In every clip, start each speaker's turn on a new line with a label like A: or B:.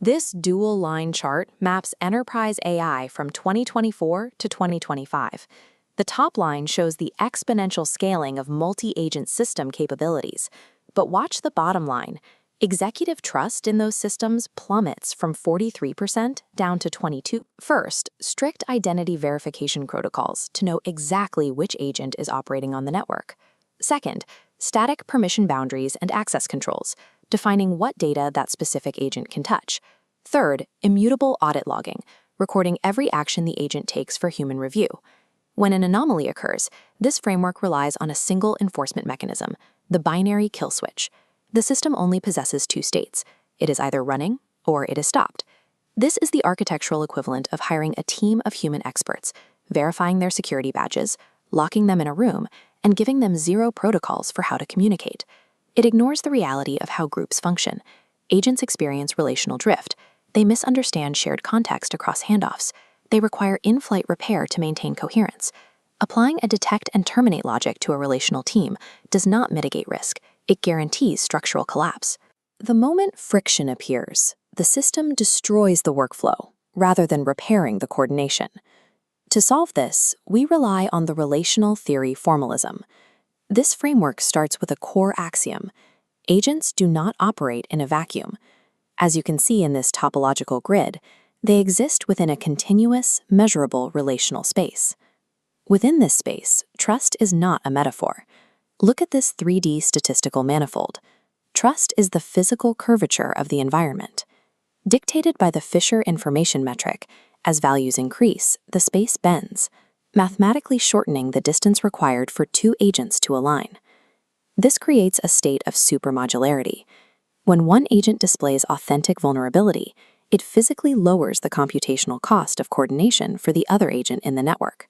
A: This dual-line chart maps enterprise AI from 2024 to 2025. The top line shows the exponential scaling of multi-agent system capabilities. But watch the bottom line. Executive trust in those systems plummets from 43% down to 22%. First, strict identity verification protocols to know exactly which agent is operating on the network. Second, static permission boundaries and access controls, defining what data that specific agent can touch. Third, immutable audit logging, recording every action the agent takes for human review. When an anomaly occurs, this framework relies on a single enforcement mechanism, the binary kill switch. The system only possesses two states. It is either running or it is stopped. This is the architectural equivalent of hiring a team of human experts, verifying their security badges, locking them in a room, and giving them zero protocols for how to communicate. It ignores the reality of how groups function. Agents experience relational drift. They misunderstand shared context across handoffs. They require in-flight repair to maintain coherence. Applying a detect and terminate logic to a relational team does not mitigate risk. It guarantees structural collapse. The moment friction appears, the system destroys the workflow rather than repairing the coordination. To solve this, we rely on the relational theory formalism. This framework starts with a core axiom: agents do not operate in a vacuum. As you can see in this topological grid, they exist within a continuous, measurable relational space. Within this space, trust is not a metaphor. Look at this 3D statistical manifold. Trust is the physical curvature of the environment. Dictated by the Fisher information metric, as values increase, the space bends, mathematically shortening the distance required for two agents to align. This creates a state of supermodularity. When one agent displays authentic vulnerability, it physically lowers the computational cost of coordination for the other agent in the network.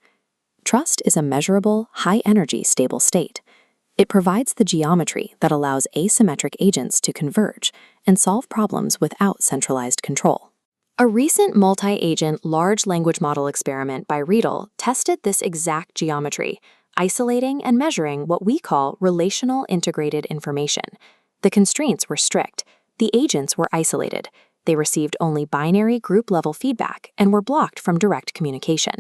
A: Trust is a measurable, high-energy, stable state. It provides the geometry that allows asymmetric agents to converge and solve problems without centralized control. A recent multi-agent large language model experiment by Riedel tested this exact geometry, isolating and measuring what we call relational integrated information. The constraints were strict. The agents were isolated. They received only binary group-level feedback and were blocked from direct communication.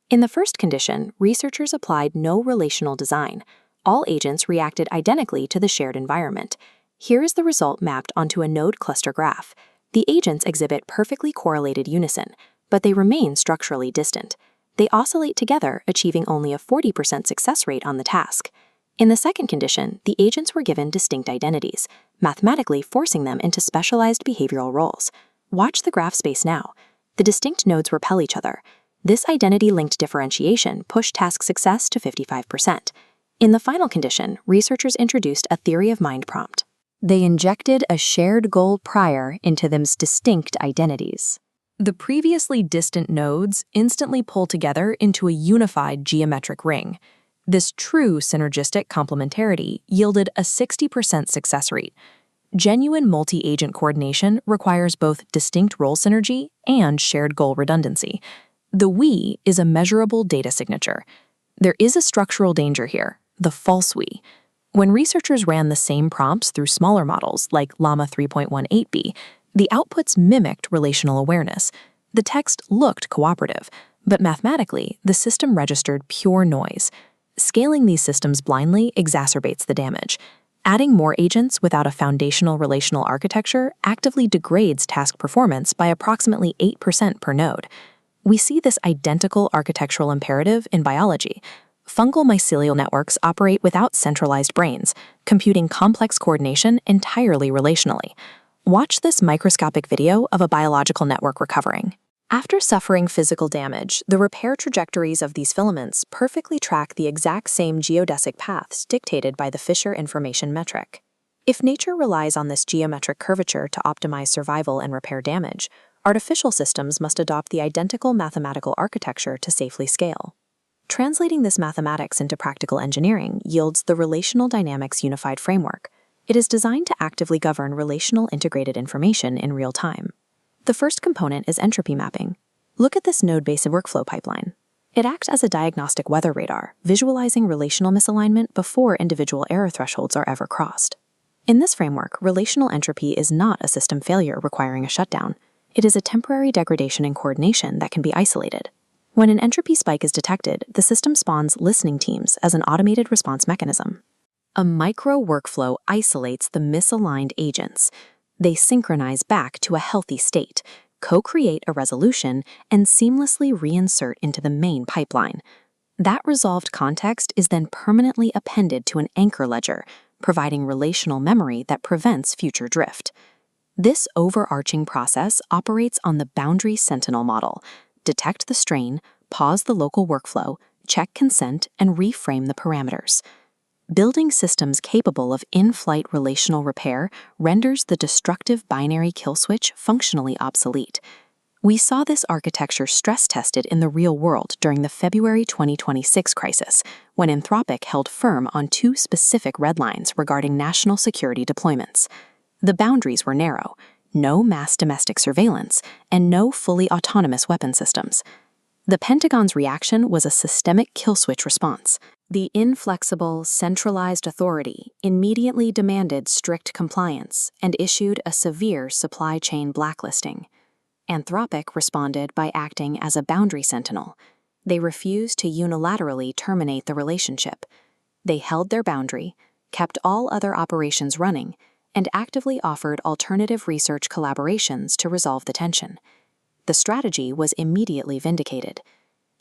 A: In the first condition, researchers applied no relational design. All agents reacted identically to the shared environment. Here is the result mapped onto a node cluster graph. The agents exhibit perfectly correlated unison, but they remain structurally distant. They oscillate together, achieving only a 40% success rate on the task. In the second condition, the agents were given distinct identities, mathematically forcing them into specialized behavioral roles. Watch the graph space now. The distinct nodes repel each other. This identity-linked differentiation pushed task success to 55%. In the final condition, researchers introduced a theory of mind prompt. They injected a shared goal prior into them's distinct identities. The previously distant nodes instantly pull together into a unified geometric ring. This true synergistic complementarity yielded a 60% success rate. Genuine multi-agent coordination requires both distinct role synergy and shared goal redundancy. The we is a measurable data signature. There is a structural danger here, the false we. When researchers ran the same prompts through smaller models like Llama 3.18b, the outputs mimicked relational awareness. The text looked cooperative, but mathematically, the system registered pure noise. Scaling these systems blindly exacerbates the damage. Adding more agents without a foundational relational architecture actively degrades task performance by approximately 8% per node. We see this identical architectural imperative in biology. Fungal mycelial networks operate without centralized brains, computing complex coordination entirely relationally. Watch this microscopic video of a biological network recovering. After suffering physical damage, the repair trajectories of these filaments perfectly track the exact same geodesic paths dictated by the Fisher information metric. If nature relies on this geometric curvature to optimize survival and repair damage, artificial systems must adopt the identical mathematical architecture to safely scale. Translating this mathematics into practical engineering yields the Relational Dynamics Unified Framework. It is designed to actively govern relational integrated information in real time. The first component is entropy mapping. Look at this node-based workflow pipeline. It acts as a diagnostic weather radar, visualizing relational misalignment before individual error thresholds are ever crossed. In this framework, relational entropy is not a system failure requiring a shutdown. It is a temporary degradation in coordination that can be isolated. When an entropy spike is detected, the system spawns listening teams as an automated response mechanism. A micro workflow isolates the misaligned agents. They synchronize back to a healthy state, co-create a resolution, and seamlessly reinsert into the main pipeline. That resolved context is then permanently appended to an anchor ledger, providing relational memory that prevents future drift. This overarching process operates on the boundary sentinel model. Detect the strain, pause the local workflow, check consent, and reframe the parameters. Building systems capable of in-flight relational repair renders the destructive binary kill switch functionally obsolete. We saw this architecture stress-tested in the real world during the February 2026 crisis, when Anthropic held firm on two specific red lines regarding national security deployments. The boundaries were narrow: no mass domestic surveillance and no fully autonomous weapon systems. The Pentagon's reaction was a systemic kill switch response. The inflexible, centralized authority immediately demanded strict compliance and issued a severe supply chain blacklisting. Anthropic responded by acting as a boundary sentinel. They refused to unilaterally terminate the relationship. They held their boundary, kept all other operations running, and actively offered alternative research collaborations to resolve the tension. The strategy was immediately vindicated.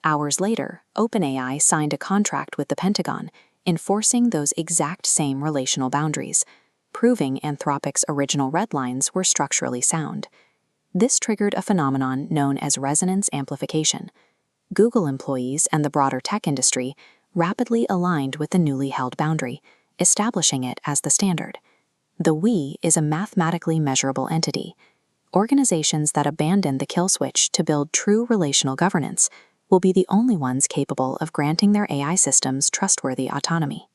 A: Hours later, OpenAI signed a contract with the Pentagon, enforcing those exact same relational boundaries, proving Anthropic's original red lines were structurally sound. This triggered a phenomenon known as resonance amplification. Google employees and the broader tech industry rapidly aligned with the newly held boundary, establishing it as the standard. The we is a mathematically measurable entity. Organizations that abandon the kill switch to build true relational governance will be the only ones capable of granting their AI systems trustworthy autonomy.